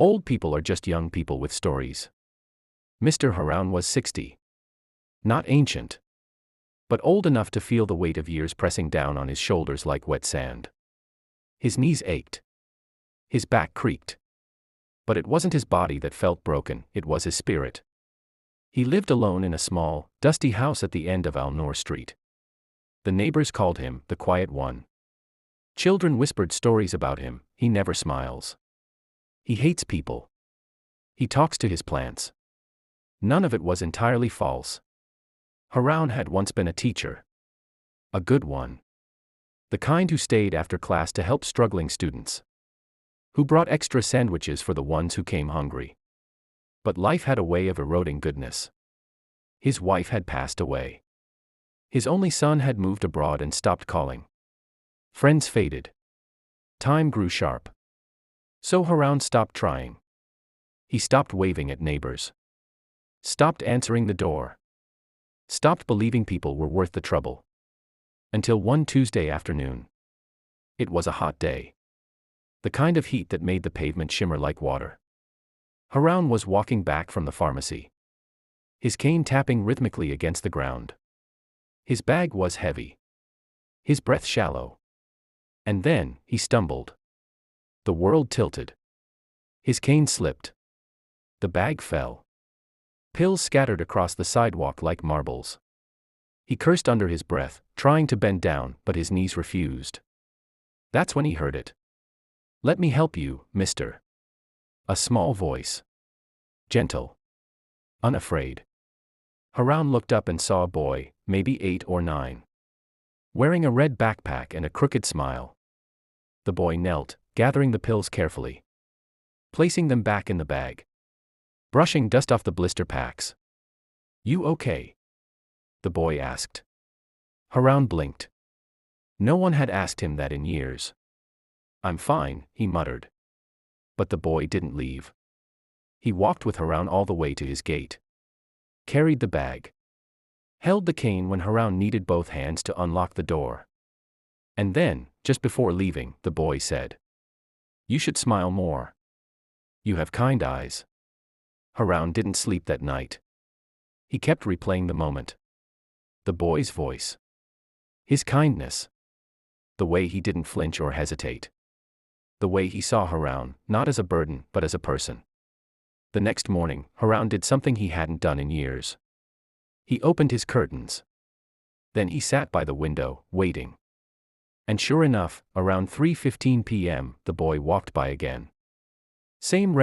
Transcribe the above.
Old people are just young people with stories. Mr. Haroun was 60. Not ancient, but old enough to feel the weight of years pressing down on his shoulders like wet sand. His knees ached. His back creaked. But it wasn't his body that felt broken, it was his spirit. He lived alone in a small, dusty house at the end of Al Noor Street. The neighbors called him the Quiet One. Children whispered stories about him. He never smiles. He hates people. He talks to his plants. None of it was entirely false. Haroun had once been a teacher. A good one. The kind who stayed after class to help struggling students. Who brought extra sandwiches for the ones who came hungry. But life had a way of eroding goodness. His wife had passed away. His only son had moved abroad and stopped calling. Friends faded. Time grew sharp. So Haroun stopped trying. He stopped waving at neighbors. Stopped answering the door. Stopped believing people were worth the trouble. Until one Tuesday afternoon. It was a hot day. The kind of heat that made the pavement shimmer like water. Haroun was walking back from the pharmacy. His cane tapping rhythmically against the ground. His bag was heavy. His breath shallow. And then, he stumbled. The world tilted. His cane slipped. The bag fell. Pills scattered across the sidewalk like marbles. He cursed under his breath, trying to bend down, but his knees refused. That's when he heard it. "Let me help you, mister." A small voice. Gentle. Unafraid. Haroun looked up and saw a boy, maybe 8 or 9. Wearing a red backpack and a crooked smile. The boy knelt, gathering the pills carefully. Placing them back in the bag. Brushing dust off the blister packs. "You okay?" the boy asked. Haroun blinked. No one had asked him that in years. "I'm fine," he muttered. But the boy didn't leave. He walked with Haroun all the way to his gate. Carried the bag. Held the cane when Haroun needed both hands to unlock the door. And then, just before leaving, the boy said, "You should smile more. You have kind eyes." Haroun didn't sleep that night. He kept replaying the moment. The boy's voice. His kindness. The way he didn't flinch or hesitate. The way he saw Haroun, not as a burden, but as a person. The next morning, Haroun did something he hadn't done in years. He opened his curtains. Then he sat by the window, waiting. And sure enough, around 3:15 p.m., the boy walked by again. Same